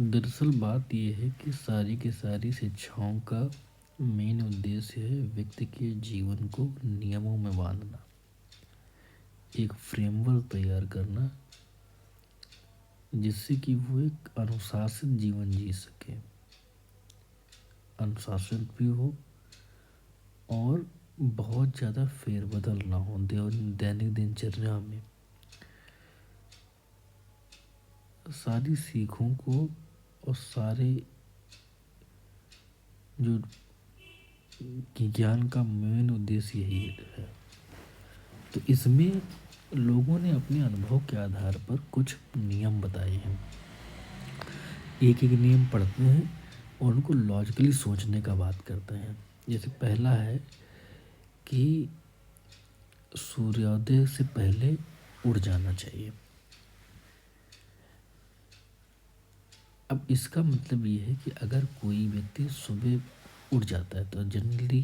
दरअसल बात यह है कि सारी की सारी शिक्षाओं का मेन उद्देश्य है व्यक्ति के जीवन को नियमों में बांधना, एक फ्रेमवर्क तैयार करना जिससे कि वो एक अनुशासित जीवन जी सके, अनुशासित भी हो और बहुत ज़्यादा फेरबदल ना हो दैनिक दिनचर्या में। सारी सीखों को और सारे जो ज्ञान का मेन उद्देश्य यही है। तो इसमें लोगों ने अपने अनुभव के आधार पर कुछ नियम बताए हैं। एक एक नियम पढ़ते हैं और उनको लॉजिकली सोचने का बात करते हैं। जैसे पहला है कि सूर्योदय से पहले उठ जाना चाहिए। अब इसका मतलब ये है कि अगर कोई व्यक्ति सुबह उठ जाता है तो जनरली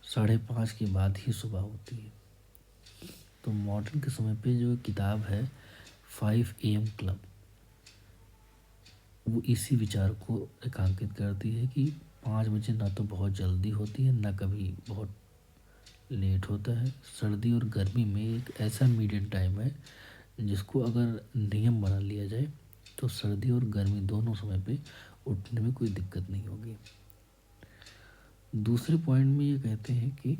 5:30 के बाद ही सुबह होती है। तो मॉडर्न के समय पे जो किताब है 5 AM क्लब, वो इसी विचार को रेखांकित करती है कि 5 बजे ना तो बहुत जल्दी होती है ना कभी बहुत लेट होता है। सर्दी और गर्मी में एक ऐसा मीडियम टाइम है जिसको अगर नियम बना लिया जाए तो सर्दी और गर्मी दोनों समय पे उठने में कोई दिक्कत नहीं होगी। दूसरे पॉइंट में ये कहते हैं कि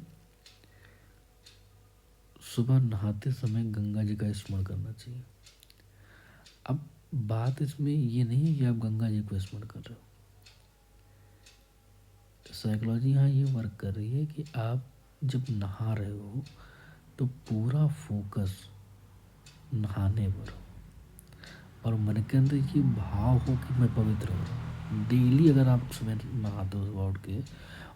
सुबह नहाते समय गंगा जी का स्मरण करना चाहिए। अब बात इसमें ये नहीं है कि आप गंगा जी को स्मरण कर रहे हो, साइकोलॉजी यहाँ ये वर्क कर रही है कि आप जब नहा रहे हो तो पूरा फोकस नहाने पर और मन के अंदर ये भाव हो कि मैं पवित्र हो रहा हूँ। डेली अगर आप सुबह नहाते हो सुबह उठ के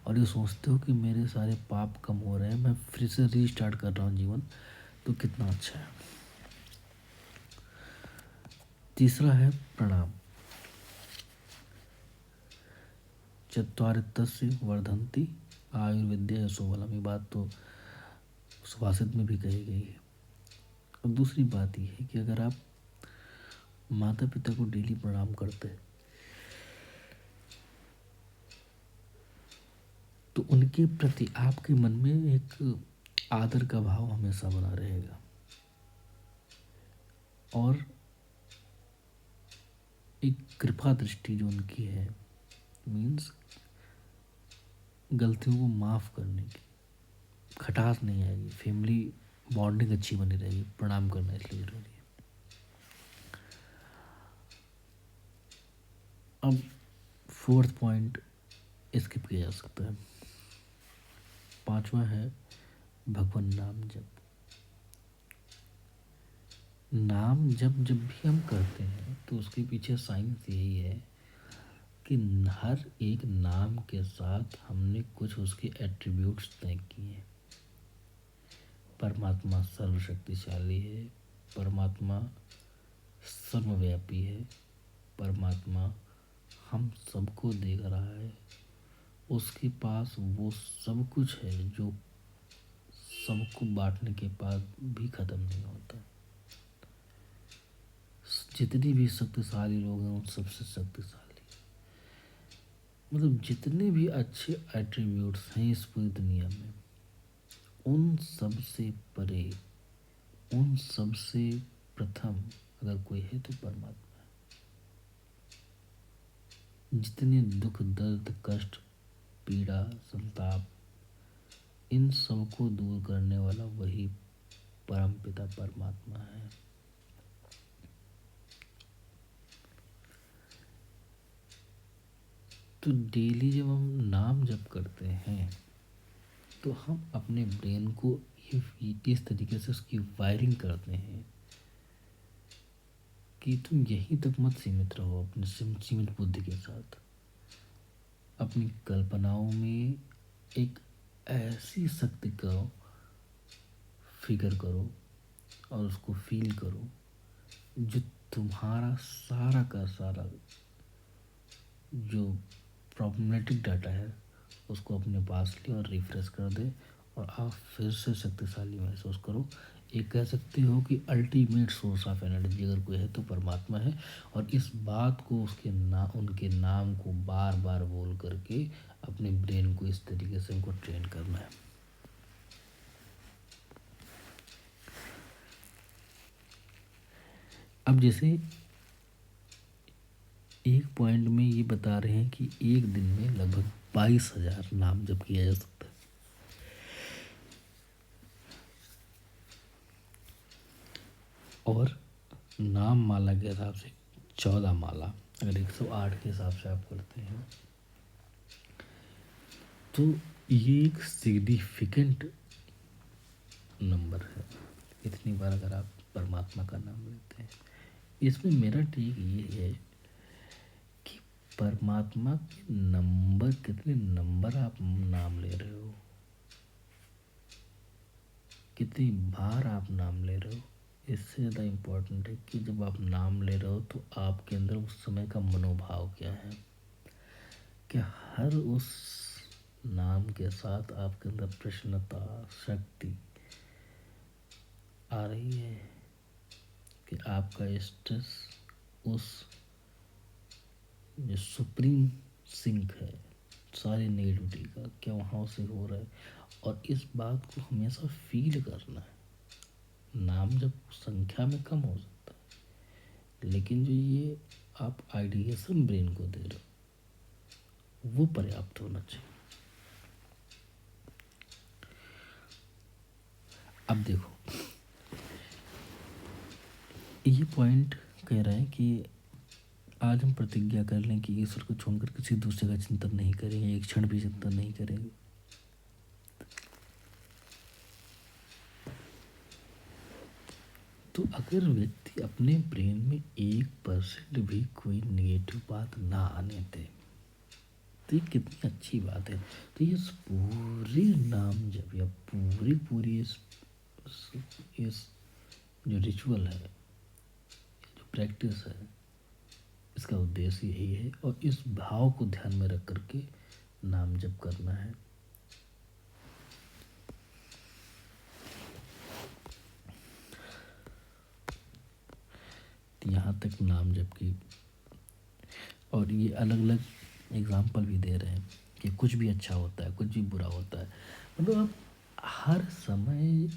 और ये सोचते हो कि मेरे सारे पाप कम हो रहे हैं, मैं फिर से रीस्टार्ट कर रहा हूँ जीवन, तो कितना अच्छा है। तीसरा है प्रणाम। चत्वारितस्य वर्धन्ति आयुर्विद्या यशोबलम, ये बात तो सुभाषित में भी कही गई है। और दूसरी बात यह है कि अगर आप माता पिता को डेली प्रणाम करते हैं तो उनके प्रति आपके मन में एक आदर का भाव हमेशा बना रहेगा और एक कृपा दृष्टि जो उनकी है, मीन्स गलतियों को माफ़ करने की खटास नहीं आएगी, फैमिली बॉन्डिंग अच्छी बनी रहेगी। प्रणाम करना इसलिए जरूरी है। अब फोर्थ पॉइंट स्किप किया जा सकता है। पांचवा है भगवान नाम जप। नाम जब जब भी हम करते हैं तो उसके पीछे साइंस यही है कि हर एक नाम के साथ हमने कुछ उसके एट्रीब्यूट्स तय किए हैं। परमात्मा सर्वशक्तिशाली है, परमात्मा सर्वव्यापी है, परमात्मा हम सबको देख रहा है, उसके पास वो सब कुछ है जो सबको बांटने के बाद भी ख़त्म नहीं होता। जितनी भी शक्तिशाली लोग हैं उन सबसे शक्तिशाली, मतलब जितने भी अच्छे एट्रीब्यूट्स हैं इस पूरी दुनिया में, उन सब से परे, उन सब से प्रथम अगर कोई है तो परमात्मा है। जितने दुख दर्द कष्ट पीड़ा संताप, इन सब को दूर करने वाला वही परम पिता परमात्मा है। तो डेली जब हम नाम जप करते हैं तो हम अपने ब्रेन को इस तरीके से उसकी वायरिंग करते हैं कि तुम यहीं तक मत सीमित रहो अपने सीमित बुद्धि के साथ। अपनी कल्पनाओं में एक ऐसी शक्ति का फिगर करो और उसको फील करो जो तुम्हारा सारा का सारा जो प्रॉब्लमेटिक डाटा है उसको अपने पास ले और रिफ्रेश कर दे और आप फिर से शक्तिशाली महसूस करो। एक कह सकते हो कि अल्टीमेट सोर्स ऑफ एनर्जी अगर कोई है तो परमात्मा है। और इस बात को उनके नाम को बार बार बोल करके अपने ब्रेन को इस तरीके से उनको ट्रेन करना है। अब जैसे एक पॉइंट में ये बता रहे हैं कि एक दिन में लगभग 22,000 नाम जप किया जा सकता है। और नाम माला के हिसाब से 14 माला, अगर 108 के हिसाब से आप करते हैं तो ये एक सिग्निफिकेंट नंबर है। इतनी बार अगर आप परमात्मा का नाम लेते हैं, इसमें मेरा ठीक ये है कि परमात्मा के नंबर, कितने नंबर आप नाम ले रहे हो, कितनी बार आप नाम ले रहे हो, इससे ज़्यादा इम्पोर्टेंट है कि जब आप नाम ले रहे हो तो आपके अंदर उस समय का मनोभाव क्या है। क्या हर उस नाम के साथ आपके अंदर प्रसन्नता, शक्ति आ रही है कि आपका स्ट्रेस उस जो सुप्रीम सिंक है सारी नेगेटिविटी का, क्या वहाँ से हो रहा है। और इस बात को हमेशा फील करना है। नाम जब संख्या में कम हो सकता है, लेकिन जो ये आप आइडिएशन ब्रेन को दे रहे हो वो पर्याप्त होना चाहिए। अब देखो, ये पॉइंट कह रहा है कि आज हम प्रतिज्ञा कर लें कि ईश्वर को छोड़कर किसी दूसरे का चिंतन नहीं करेंगे, एक क्षण भी चिंतन नहीं करेंगे। तो अगर व्यक्ति अपने ब्रेन में 1% भी कोई नेगेटिव बात ना आने दे तो ये कितनी अच्छी बात है। तो ये पूरी नाम जब या पूरी इस जो रिचुअल है, जो प्रैक्टिस है, इसका उद्देश्य यही है। और इस भाव को ध्यान में रख करके नाम जप करना है। यहाँ तक नाम जप की, और ये अलग अलग एग्जाम्पल भी दे रहे हैं कि कुछ भी अच्छा होता है, कुछ भी बुरा होता है। मतलब आप हर समय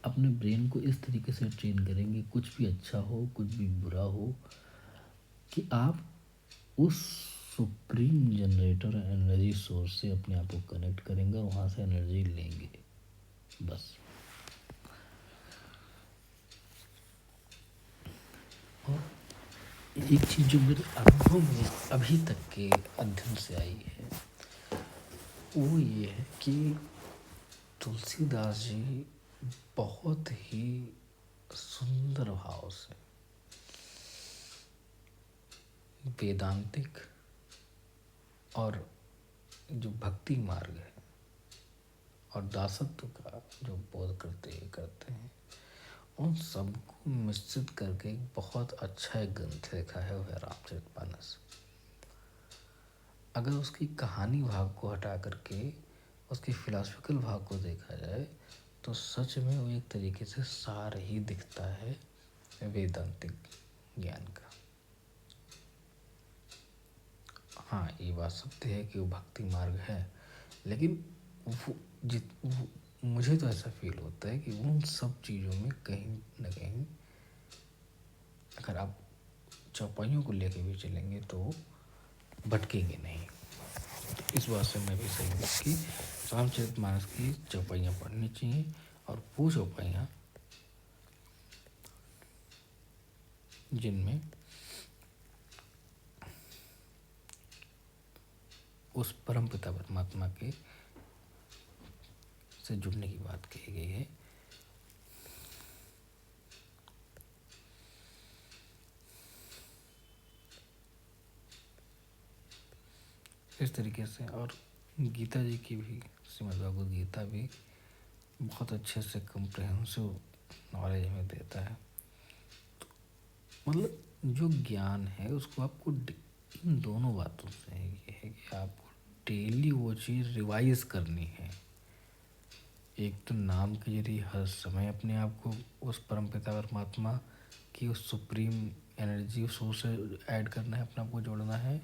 अपने ब्रेन को इस तरीके से ट्रेन करेंगे, कुछ भी अच्छा हो कुछ भी बुरा हो, कि आप उस सुप्रीम जनरेटर एनर्जी सोर्स से अपने आप को कनेक्ट करेंगे और वहाँ से एनर्जी लेंगे बस। और एक चीज़ जो मेरे अनुभव में अभी तक के अध्ययन से आई है वो ये है कि तुलसीदास जी बहुत ही सुंदर भाव से वेदांतिक और जो भक्ति मार्ग है और दासत्व का जो बोध करते हैं, उन सबको मिश्रित करके एक बहुत अच्छा एक ग्रंथ लिखा है, वह रामचरितमानस। अगर उसकी कहानी भाग को हटा करके उसकी फिलॉसफिकल भाग को देखा जाए तो सच में वो एक तरीके से सार ही दिखता है वेदांतिक ज्ञान का। हाँ, ये बात सत्य है कि वो भक्ति मार्ग है, लेकिन मुझे तो ऐसा फील होता है कि उन सब चीज़ों में कहीं न कहीं अगर आप चौपाइयों को लेके भी चलेंगे तो भटकेंगे नहीं। इस बात से मैं भी सहमत कि रामचरितमानस की चौपाइयाँ पढ़नी चाहिए, और वो चौपाइयाँ जिनमें उस परम पिता परमात्मा के से जुड़ने की बात कही गई है। इस तरीके से, और गीता जी की भी, श्रीमद् भगवद गीता भी बहुत अच्छे से कम्प्रहेंसिव नॉलेज हमें देता है। तो मतलब जो ज्ञान है उसको आपको इन दोनों बातों से ये है कि आपको डेली वो चीज़ रिवाइज करनी है। एक तो नाम के जरिए हर समय अपने आप को उस परमपिता परमात्मा की उस सुप्रीम एनर्जी सोर्स से ऐड करना है, अपने आप को जोड़ना है,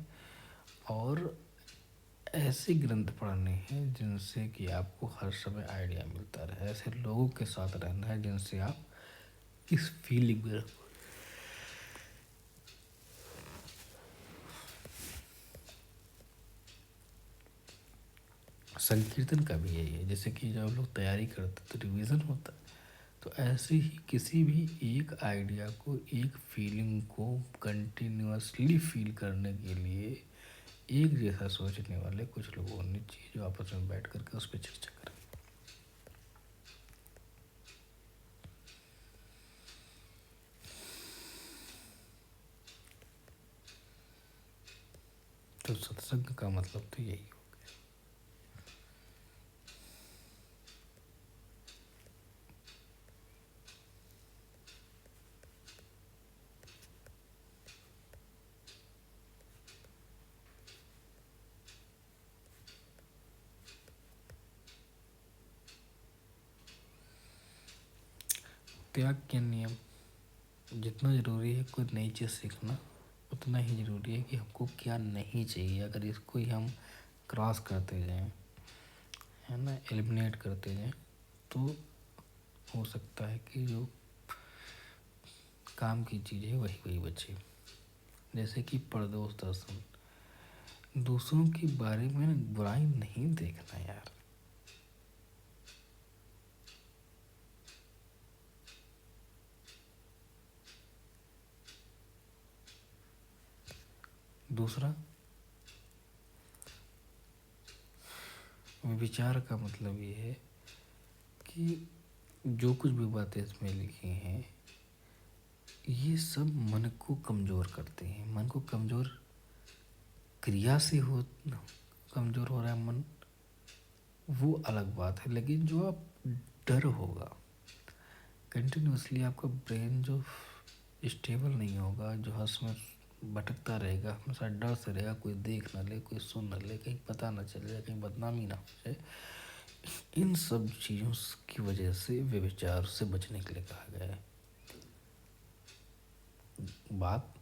और ऐसे ग्रंथ पढ़ने हैं जिनसे कि आपको हर समय आइडिया मिलता रहे, ऐसे लोगों के साथ रहना है जिनसे आप इस फीलिंग में रहो। संकीर्तन का भी यही है, जैसे कि जब लोग तैयारी करते तो रिवीजन होता है, तो ऐसे ही किसी भी एक आइडिया को, एक फीलिंग को कंटिन्यूअसली फील करने के लिए एक जैसा सोचने वाले कुछ लोग होने चाहिए जो आपस में बैठ करके उस पर चर्चा करें। तो सत्संग का मतलब तो यही हो गया। त्याग के नियम, जितना ज़रूरी है कोई नई चीज़ सीखना, उतना ही ज़रूरी है कि हमको क्या नहीं चाहिए। अगर इसको ही हम क्रॉस करते जाएं, है ना, एलिमिनेट करते जाएं, तो हो सकता है कि जो काम की चीज़ है वही वही बचे। जैसे कि परदोष दर्शन, दूसरों के बारे में बुराई नहीं देखना यार। दूसरा, विचार का मतलब ये है कि जो कुछ भी बातें इसमें लिखी हैं ये सब मन को कमज़ोर करते हैं। मन को कमज़ोर क्रिया से हो, कमज़ोर हो रहा है मन, वो अलग बात है। लेकिन जो आप डर होगा कंटिन्यूसली, आपका ब्रेन जो स्टेबल नहीं होगा, जो हर समय भटकता रहेगा, हमेशा डर से रहेगा, कोई देख ना ले, कोई सुन ना ले, कहीं पता ना चल जाए, कहीं बदनामी ना हो जाए, इन सब चीज़ों की वजह से व्यभिचार से बचने के लिए कहा गया है। बात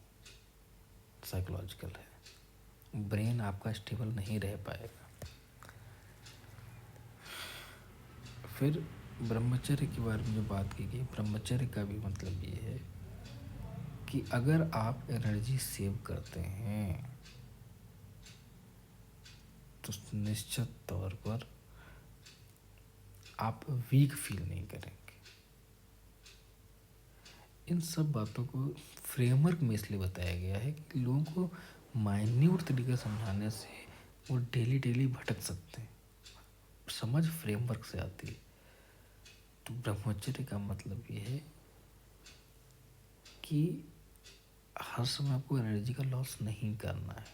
साइकोलॉजिकल है, ब्रेन आपका स्टेबल नहीं रह पाएगा। फिर ब्रह्मचर्य के बारे में जो बात की गई, ब्रह्मचर्य का भी मतलब ये है कि अगर आप एनर्जी सेव करते हैं तो निश्चित तौर पर आप वीक फील नहीं करेंगे। इन सब बातों को फ्रेमवर्क में इसलिए बताया गया है कि लोगों को माइन्यूट तरीके समझाने से वो डेली डेली भटक सकते हैं, समझ फ्रेमवर्क से आती है। तो ब्रह्मचर्य का मतलब ये है कि हर समय आपको एनर्जी का लॉस नहीं करना है।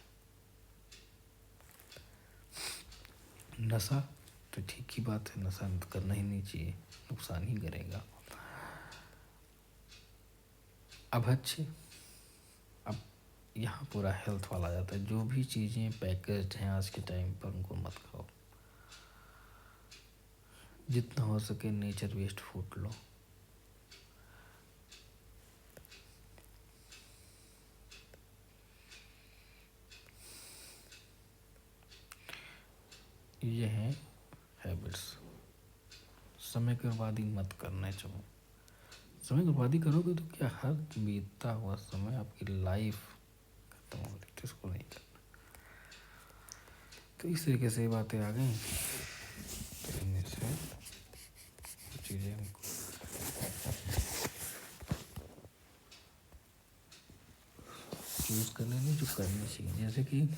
नशा तो ठीक ही बात है, नशा तो करना ही नहीं चाहिए, नुकसान ही करेगा। अभक्ष्य, अब यहाँ पूरा हेल्थ वाला आ जाता है। जो भी चीज़ें पैकेज्ड हैं आज के टाइम पर उनको मत खाओ, जितना हो सके नेचर बेस्ड फूड लो। ये हैं हैबिट्स। समय की बर्बादी मत करना चाहिए। समय की बर्बादी करोगे तो क्या, हर बीतता हुआ समय आपकी लाइफ खत्म हो रही, तो इसको नहीं करना। तो इस तरीके से बातें आ गई, तो इनमें से चीज़ें हमको चूज़ कर लेनी जो करनी चाहिए। जैसे कि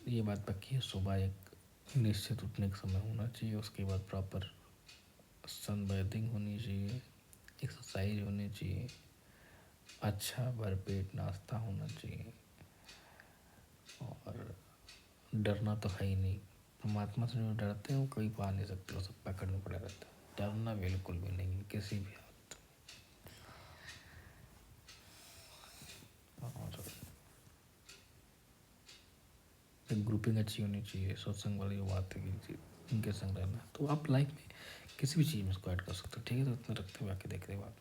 ये बात पक्की है, सुबह एक निश्चित उठने का समय होना चाहिए, उसके बाद प्रॉपर सन बैथिंग होनी चाहिए, एक्सरसाइज होनी चाहिए, अच्छा भरपेट नाश्ता होना चाहिए, और डरना तो है ही नहीं। परमात्मा से जो डरते हैं वो कभी पा नहीं सकते, वो सब पकड़ने पड़ा रहता है। डरना बिल्कुल भी नहीं किसी भी हालत में। और एक ग्रुपिंग अच्छी होनी चाहिए, सत्संग वाली जो बात है कि उनके संग रहना। तो आप लाइफ में किसी भी चीज़ में इसको ऐड कर सकते हो, ठीक है? तो इतना रखते हुए आके देख रहे हो आप।